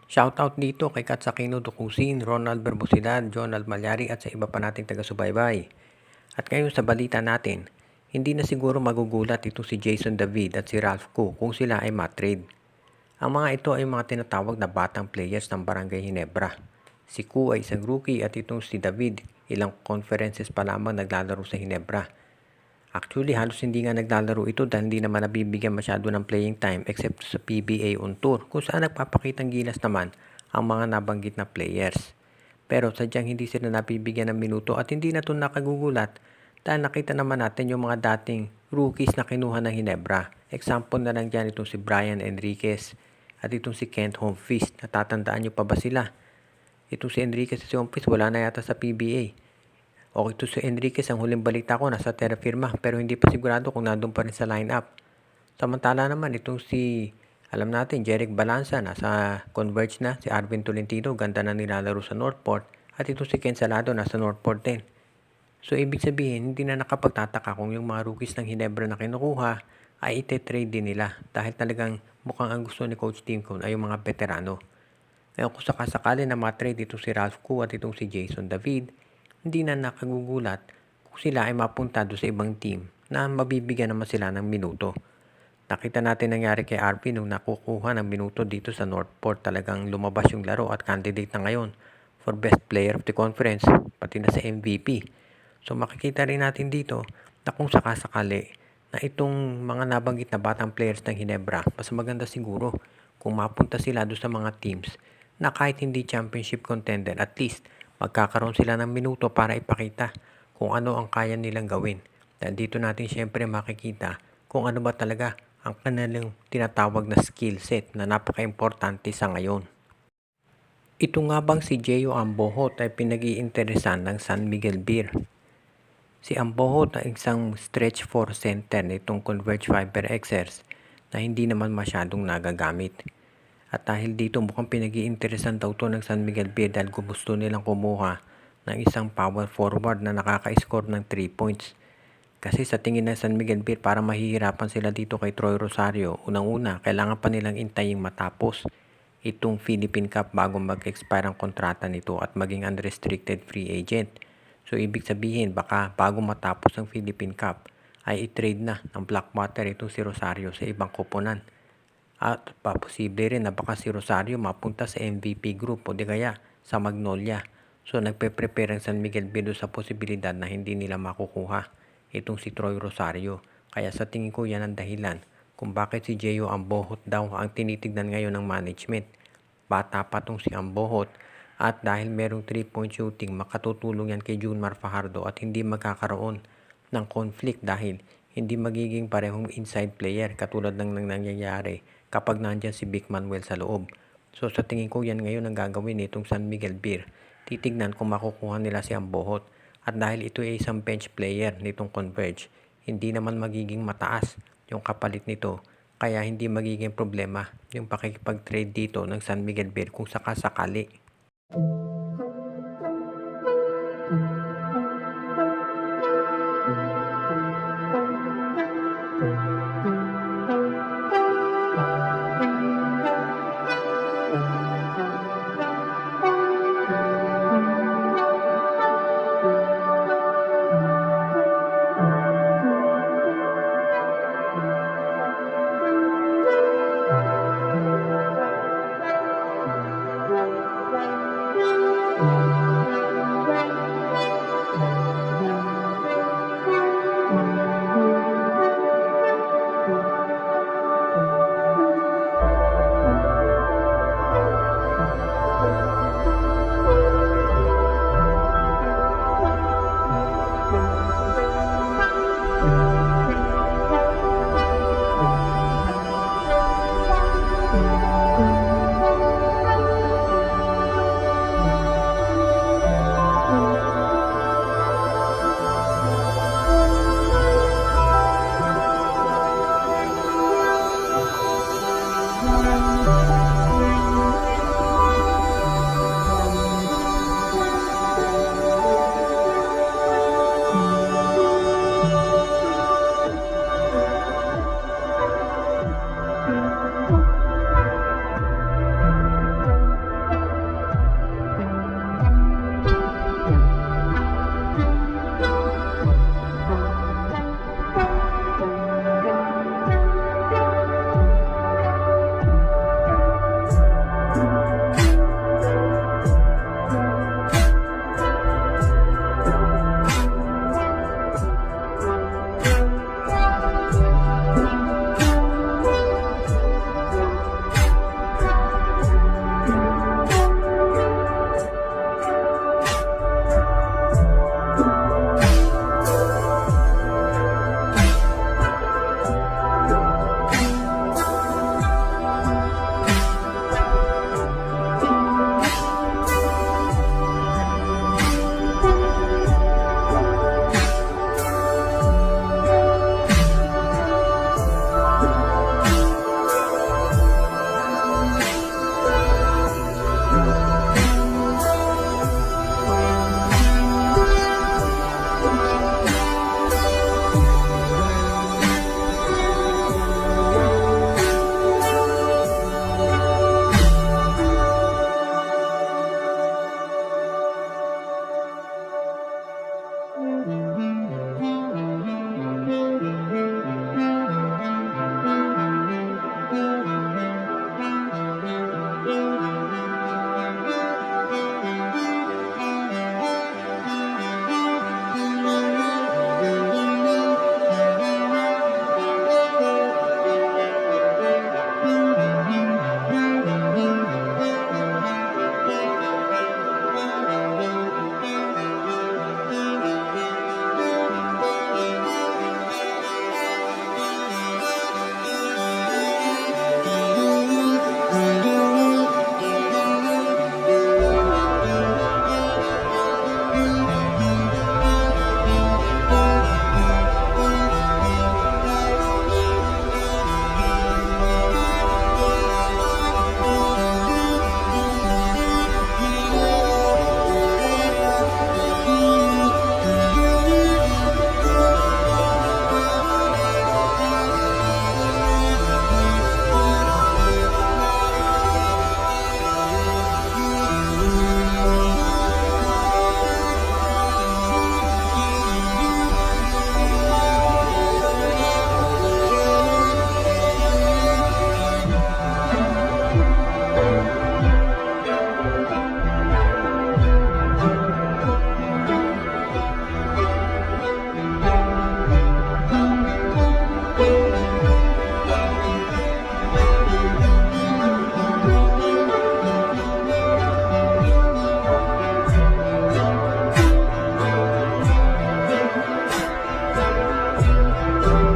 Shoutout dito kay Katsakino Dukusin, Ronald Berbosidad, Jonald Malyari at sa iba pa nating taga-subaybay. At ngayon sa balita natin, hindi na siguro magugulat ito si Jason David at si Ralph Koo kung sila ay matrade. Ang mga ito ay mga tinatawag na batang players ng Barangay Ginebra. Si Koo ay isang rookie at itong si David ilang conferences pa lamang naglalaro sa Ginebra. Actually, halos hindi nga naglalaro ito dahil hindi naman nabibigyan masyado ng playing time except sa PBA on tour kung saan nagpapakitang gilas naman ang mga nabanggit na players. Pero sadyang hindi sila nabibigyan ng minuto at hindi na ito nakagugulat dahil nakita naman natin yung mga dating rookies na kinuha ng Ginebra. Example na lang dyan itong si Brian Enriquez at itong si Kent Humphries. Natatandaan nyo pa ba sila? Itong si Enriquez at si Humphries wala na yata sa PBA. O ito si Enriquez, ang huling balita ko nasa Terra Firma pero hindi pa sigurado kung nandun pa rin sa lineup. Samantala naman itong si, alam natin, Jeric Balanza nasa Converge na, si Arvin Tolentino ganda na nilalaro sa Northport at itong si Ken Salado nasa Northport din. So ibig sabihin hindi na nakapagtataka kung yung mga rookies ng Ginebra na kinukuha ay ite-trade din nila dahil talagang mukhang ang gusto ni Coach Tim Cone ay yung mga veterano. Ngayon kung sakasakali na matrade itong si Ralph Koo at itong si Jason David, hindi na nakagugulat kung sila ay mapunta doon sa ibang team na mabibigyan naman sila ng minuto. Nakita natin nangyari kay RP nung nakukuha ng minuto dito sa Northport, talagang lumabas yung laro at candidate na ngayon for Best Player of the Conference, pati na sa MVP. So makikita rin natin dito na kung sakasakali na itong mga nabanggit na batang players ng Ginebra, mas maganda siguro kung mapunta sila doon sa mga teams na kahit hindi championship contender, at least magkakaroon sila ng minuto para ipakita kung ano ang kaya nilang gawin. Dahil dito natin syempre makikita kung ano ba talaga ang kanilang tinatawag na skill set na napaka-importante sa ngayon. Ito nga bang si Gio Ambohot ay pinag-iinteresan ng San Miguel Beer? Si Ambohot ay isang stretch 4 center nitong Converge Fiber Xers na hindi naman masyadong nagagamit. At dahil dito mukhang pinag-iinteresan daw to ng San Miguel Beer dahil gusto nilang kumuha ng isang power forward na nakaka-score ng 3 points. Kasi sa tingin ng San Miguel Beer para mahihirapan sila dito kay Troy Rosario, unang-una kailangan pa nilang intaying matapos itong Philippine Cup bago mag-expire ang kontrata nito at maging unrestricted free agent. So ibig sabihin baka bago matapos ang Philippine Cup ay i-trade na ng Blackwater itong si Rosario sa ibang koponan. At posible rin na baka si Rosario mapunta sa MVP group o di kaya sa Magnolia. So nagpe-prepare ang San Miguel Beer sa posibilidad na hindi nila makukuha itong si Troy Rosario. Kaya sa tingin ko yan ang dahilan kung bakit si Gio Ambohot daw ang tinitignan ngayon ng management. Bata pa tong si Ambohot at dahil merong 3-point shooting makatutulong yan kay Junmar Fajardo at hindi magkakaroon ng conflict dahil hindi magiging parehong inside player katulad ng nangyayari kapag nandyan si Vic Manuel sa loob. So sa tingin ko yan ngayon ang gagawin nitong San Miguel Beer. Titignan kung makukuha nila si Ambohot. At dahil ito ay isang bench player nitong Converge, hindi naman magiging mataas yung kapalit nito. Kaya hindi magiging problema yung pakikipag-trade dito ng San Miguel Beer kung sakasakali.